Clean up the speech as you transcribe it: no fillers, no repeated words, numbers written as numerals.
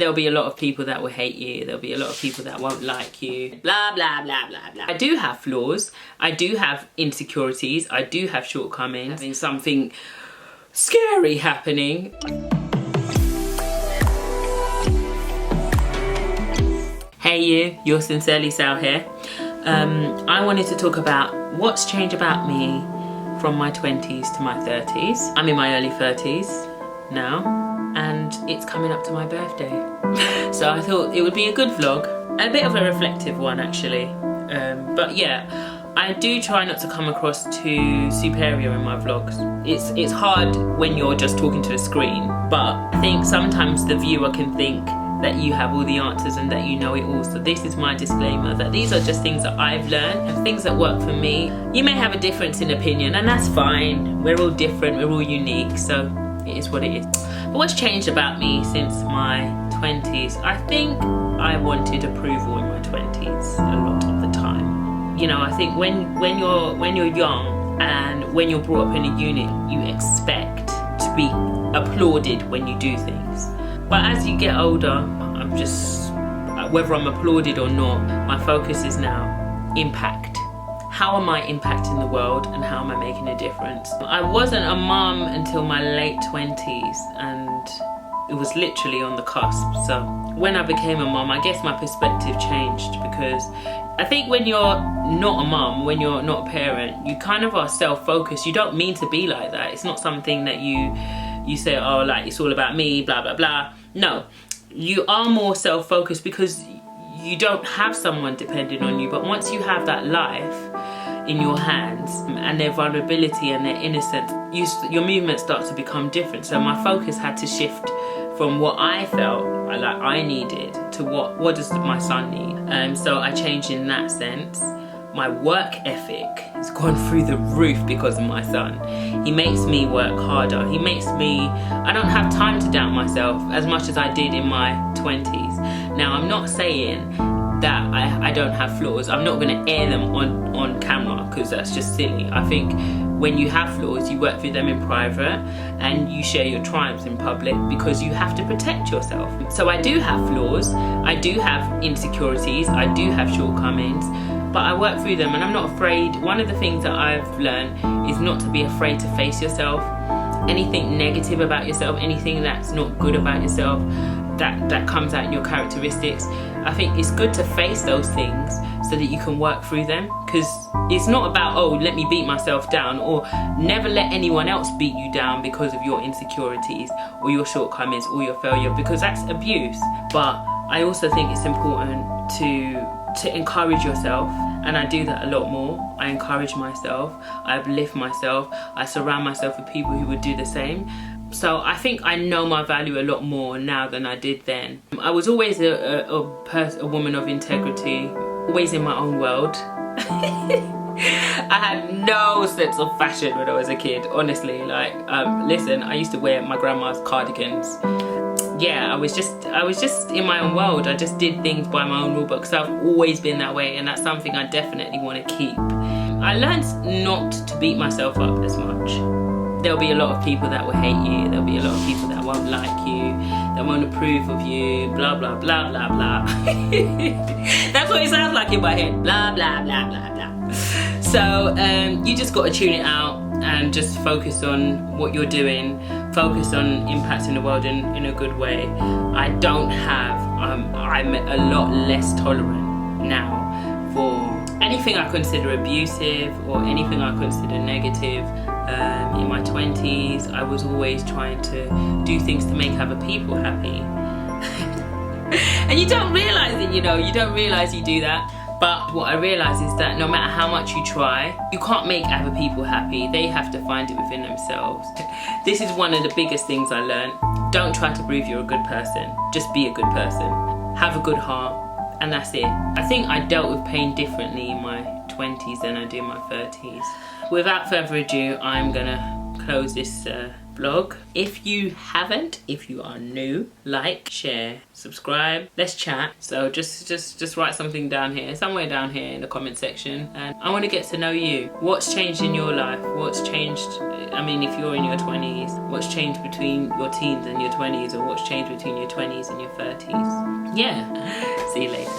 there'll be a lot of people that will hate you, there'll be a lot of people that won't like you, blah blah blah blah blah. I do have flaws, I do have insecurities, I do have shortcomings. Having something scary happening. Hey you, you're Sincerely Sal here. I wanted to talk about what's changed about me from my 20s to my 30s. I'm in my early 30s now, and it's coming up to my birthday. So I thought it would be a good vlog, a bit of a reflective one actually. But yeah, I do try not to come across too superior in my vlogs. It's hard when you're just talking to a screen, but I think sometimes the viewer can think that you have all the answers and that you know it all. So this is my disclaimer, that these are just things that I've learned and things that work for me. You may have a difference in opinion, and that's fine. We're all different, we're all unique, so it is what it is. But what's changed about me since my 20s? I think I wanted approval in my 20s a lot of the time. You know, I think when you're young and when you're brought up in a unit, you expect to be applauded when you do things. But as you get older, I'm just, whether I'm applauded or not, my focus is now impact. How am I impacting the world and how am I making a difference? I wasn't a mum until my late 20s, and it was literally on the cusp. So when I became a mum, I guess my perspective changed, because I think when you're not a mum, when you're not a parent, you kind of are self-focused. You don't mean to be like that. It's not something that you say, oh, like, it's all about me, blah, blah, blah. No, you are more self-focused because you don't have someone depending on you. But once you have that life in your hands and their vulnerability and their innocence, your movement starts to become different. So my focus had to shift from what I felt like I needed to what does my son need. So I changed in that sense. My work ethic has gone through the roof because of my son. He makes me work harder. I don't have time to doubt myself as much as I did in my 20s. Now, I'm not saying that I don't have flaws. I'm not going to air them on camera, because that's just silly. I think when you have flaws, you work through them in private and you share your triumphs in public, because you have to protect yourself. So I do have flaws, I do have insecurities, I do have shortcomings, but I work through them and I'm not afraid. One of the things that I've learned is not to be afraid to face yourself. Anything negative about yourself, anything that's not good about yourself, that comes out in your characteristics, I think it's good to face those things so that you can work through them. Because it's not about, oh, let me beat myself down, or never let anyone else beat you down because of your insecurities or your shortcomings or your failure, because that's abuse. But I also think it's important to encourage yourself, and I do that a lot more. I encourage myself, I uplift myself, I surround myself with people who would do the same. So I think I know my value a lot more now than I did then. I was always a woman of integrity, always in my own world. I had no sense of fashion when I was a kid, honestly. Like, listen, I used to wear my grandma's cardigans. Yeah, I was just in my own world. I just did things by my own rule book. So I've always been that way, and that's something I definitely want to keep. I learned not to beat myself up as much. There'll be a lot of people that will hate you. There'll be a lot of people that won't like you, that won't approve of you, blah, blah, blah, blah, blah. That's what it sounds like in my head, blah, blah, blah, blah, blah. So you just got to tune it out and just focus on what you're doing, focus on impacting the world in a good way. I'm a lot less tolerant now for anything I consider abusive or anything I consider negative. In my 20s, I was always trying to do things to make other people happy. And you don't realise it, you know, you don't realise you do that. But what I realise is that no matter how much you try, you can't make other people happy. They have to find it within themselves. This is one of the biggest things I learned. Don't try to prove you're a good person. Just be a good person. Have a good heart, and that's it. I think I dealt with pain differently in my 20s than I do in my 30s. Without further ado, I'm gonna close this vlog. If you haven't, if you are new, like, share, subscribe, let's chat. So just write something down here, somewhere down here in the comment section, and I want to get to know you. What's changed in your life? What's changed, I mean, if you're in your 20s, what's changed between your teens and your 20s, or what's changed between your 20s and your 30s? Yeah, see you later.